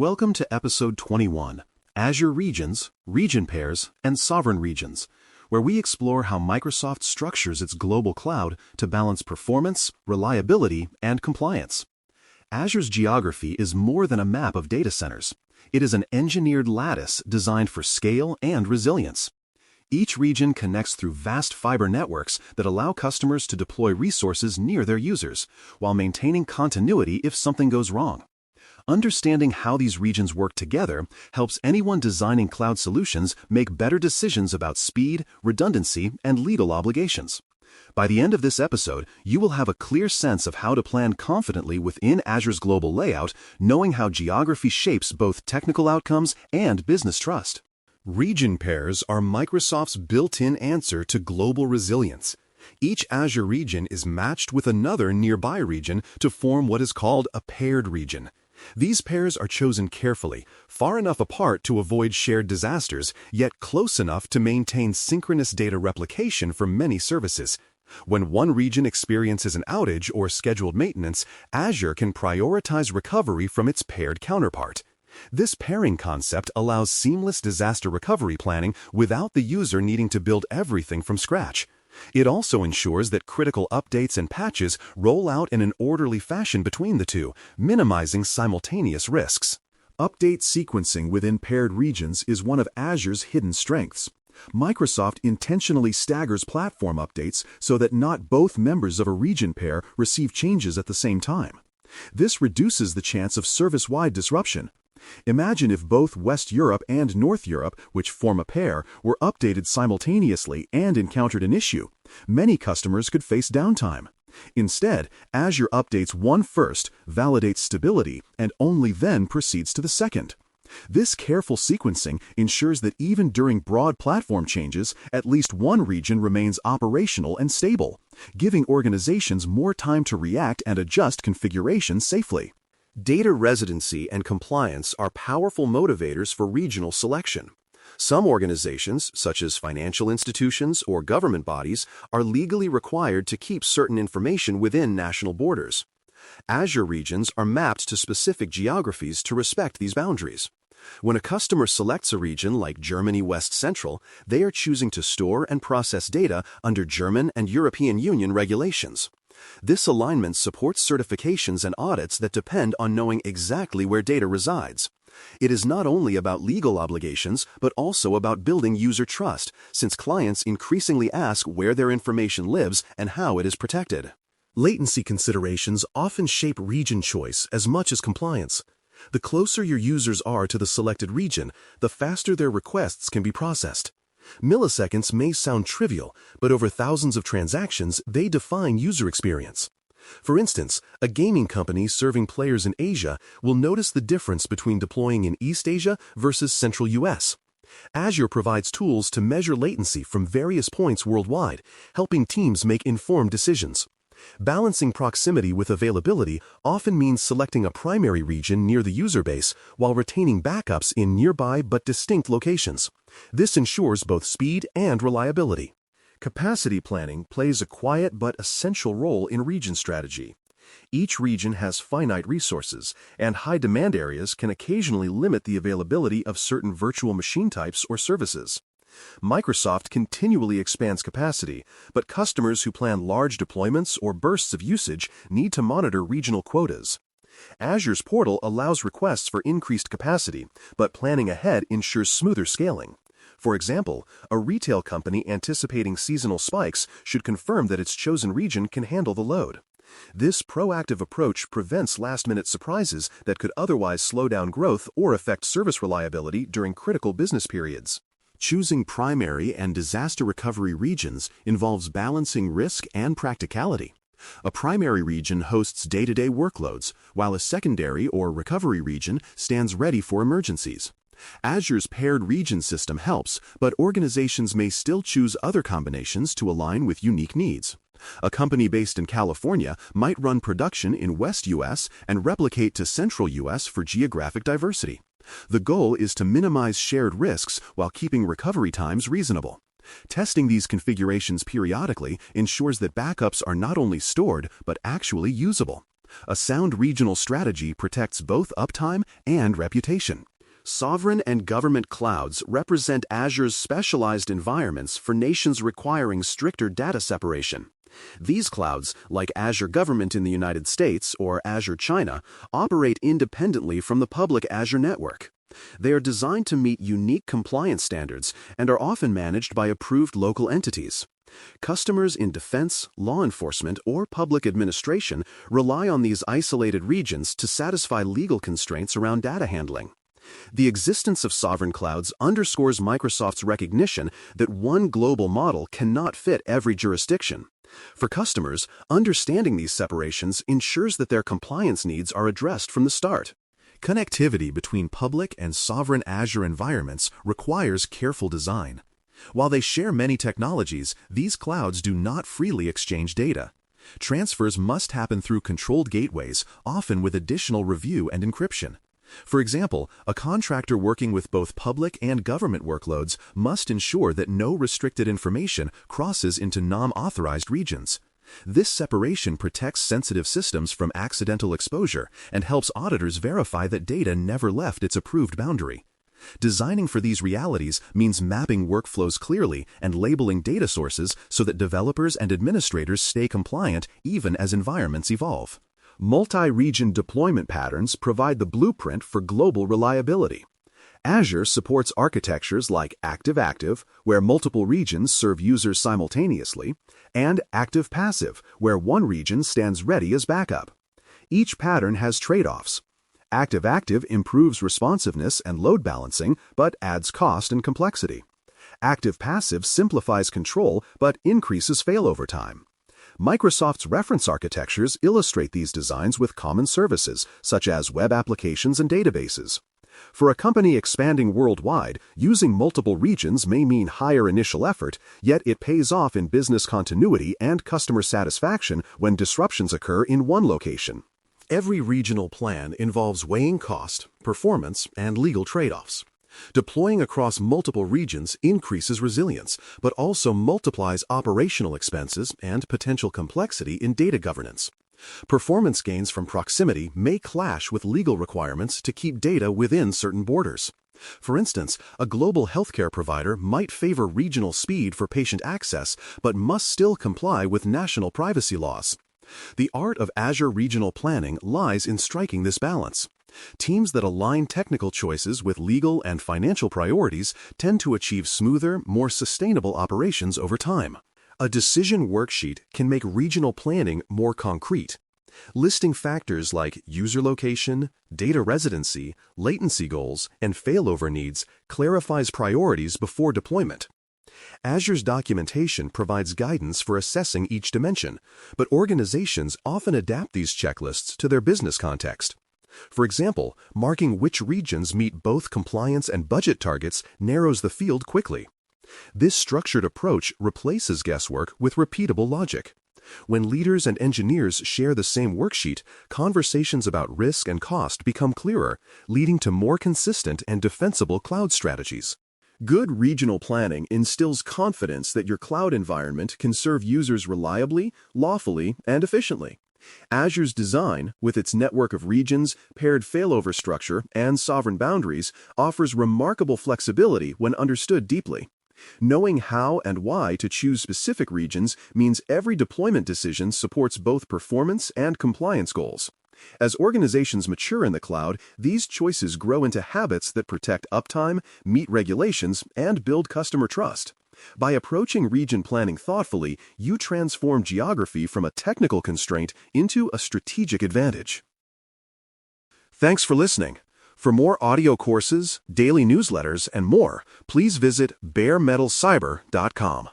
Welcome to Episode 21, Azure Regions, Region Pairs, and Sovereign Regions, where we explore how Microsoft structures its global cloud to balance performance, reliability, and compliance. Azure's geography is more than a map of data centers. It is an engineered lattice designed for scale and resilience. Each region connects through vast fiber networks that allow customers to deploy resources near their users, while maintaining continuity if something goes wrong. Understanding how these regions work together helps anyone designing cloud solutions make better decisions about speed, redundancy, and legal obligations. By the end of this episode, you will have a clear sense of how to plan confidently within Azure's global layout, knowing how geography shapes both technical outcomes and business trust. Region pairs are Microsoft's built-in answer to global resilience. Each Azure region is matched with another nearby region to form what is called a paired region. These pairs are chosen carefully, far enough apart to avoid shared disasters, yet close enough to maintain synchronous data replication for many services. When one region experiences an outage or scheduled maintenance, Azure can prioritize recovery from its paired counterpart. This pairing concept allows seamless disaster recovery planning without the user needing to build everything from scratch. It also ensures that critical updates and patches roll out in an orderly fashion between the two, minimizing simultaneous risks. Update sequencing within paired regions is one of Azure's hidden strengths. Microsoft intentionally staggers platform updates so that not both members of a region pair receive changes at the same time. This reduces the chance of service-wide disruption. Imagine if both West Europe and North Europe, which form a pair, were updated simultaneously and encountered an issue. Many customers could face downtime. Instead, Azure updates one first, validates stability, and only then proceeds to the second. This careful sequencing ensures that even during broad platform changes, at least one region remains operational and stable, giving organizations more time to react and adjust configurations safely. Data residency and compliance are powerful motivators for regional selection. Some organizations, such as financial institutions or government bodies, are legally required to keep certain information within national borders. Azure regions are mapped to specific geographies to respect these boundaries. When a customer selects a region like Germany West Central, they are choosing to store and process data under German and European Union regulations. This alignment supports certifications and audits that depend on knowing exactly where data resides. It is not only about legal obligations, but also about building user trust, since clients increasingly ask where their information lives and how it is protected. Latency considerations often shape region choice as much as compliance. The closer your users are to the selected region, the faster their requests can be processed. Milliseconds may sound trivial, but over thousands of transactions, they define user experience. For instance, a gaming company serving players in Asia will notice the difference between deploying in East Asia versus Central US. Azure provides tools to measure latency from various points worldwide, helping teams make informed decisions. Balancing proximity with availability often means selecting a primary region near the user base while retaining backups in nearby but distinct locations. This ensures both speed and reliability. Capacity planning plays a quiet but essential role in region strategy. Each region has finite resources, and high-demand areas can occasionally limit the availability of certain virtual machine types or services. Microsoft continually expands capacity, but customers who plan large deployments or bursts of usage need to monitor regional quotas. Azure's portal allows requests for increased capacity, but planning ahead ensures smoother scaling. For example, a retail company anticipating seasonal spikes should confirm that its chosen region can handle the load. This proactive approach prevents last-minute surprises that could otherwise slow down growth or affect service reliability during critical business periods. Choosing primary and disaster recovery regions involves balancing risk and practicality. A primary region hosts day-to-day workloads, while a secondary or recovery region stands ready for emergencies. Azure's paired region system helps, but organizations may still choose other combinations to align with unique needs. A company based in California might run production in West US and replicate to Central US for geographic diversity. The goal is to minimize shared risks while keeping recovery times reasonable. Testing these configurations periodically ensures that backups are not only stored but actually usable. A sound regional strategy protects both uptime and reputation. Sovereign and government clouds represent Azure's specialized environments for nations requiring stricter data separation. These clouds, like Azure Government in the United States or Azure China, operate independently from the public Azure network. They are designed to meet unique compliance standards and are often managed by approved local entities. Customers in defense, law enforcement, or public administration rely on these isolated regions to satisfy legal constraints around data handling. The existence of sovereign clouds underscores Microsoft's recognition that one global model cannot fit every jurisdiction. For customers, understanding these separations ensures that their compliance needs are addressed from the start. Connectivity between public and sovereign Azure environments requires careful design. While they share many technologies, these clouds do not freely exchange data. Transfers must happen through controlled gateways, often with additional review and encryption. For example, a contractor working with both public and government workloads must ensure that no restricted information crosses into non-authorized regions. This separation protects sensitive systems from accidental exposure and helps auditors verify that data never left its approved boundary. Designing for these realities means mapping workflows clearly and labeling data sources so that developers and administrators stay compliant even as environments evolve. Multi-region deployment patterns provide the blueprint for global reliability. Azure supports architectures like active-active, where multiple regions serve users simultaneously, and active-passive, where one region stands ready as backup. Each pattern has trade-offs. Active-active improves responsiveness and load balancing, but adds cost and complexity. Active-passive simplifies control, but increases failover time. Microsoft's reference architectures illustrate these designs with common services, such as web applications and databases. For a company expanding worldwide, using multiple regions may mean higher initial effort, yet it pays off in business continuity and customer satisfaction when disruptions occur in one location. Every regional plan involves weighing cost, performance, and legal trade-offs. Deploying across multiple regions increases resilience, but also multiplies operational expenses and potential complexity in data governance. Performance gains from proximity may clash with legal requirements to keep data within certain borders. For instance, a global healthcare provider might favor regional speed for patient access, but must still comply with national privacy laws. The art of Azure regional planning lies in striking this balance. Teams that align technical choices with legal and financial priorities tend to achieve smoother, more sustainable operations over time. A decision worksheet can make regional planning more concrete. Listing factors like user location, data residency, latency goals, and failover needs clarifies priorities before deployment. Azure's documentation provides guidance for assessing each dimension, but organizations often adapt these checklists to their business context. For example, marking which regions meet both compliance and budget targets narrows the field quickly. This structured approach replaces guesswork with repeatable logic. When leaders and engineers share the same worksheet, conversations about risk and cost become clearer, leading to more consistent and defensible cloud strategies. Good regional planning instills confidence that your cloud environment can serve users reliably, lawfully, and efficiently. Azure's design, with its network of regions, paired failover structure, and sovereign boundaries, offers remarkable flexibility when understood deeply. Knowing how and why to choose specific regions means every deployment decision supports both performance and compliance goals. As organizations mature in the cloud, these choices grow into habits that protect uptime, meet regulations, and build customer trust. By approaching region planning thoughtfully, you transform geography from a technical constraint into a strategic advantage. Thanks for listening. For more audio courses, daily newsletters, and more, please visit baremetalcyber.com.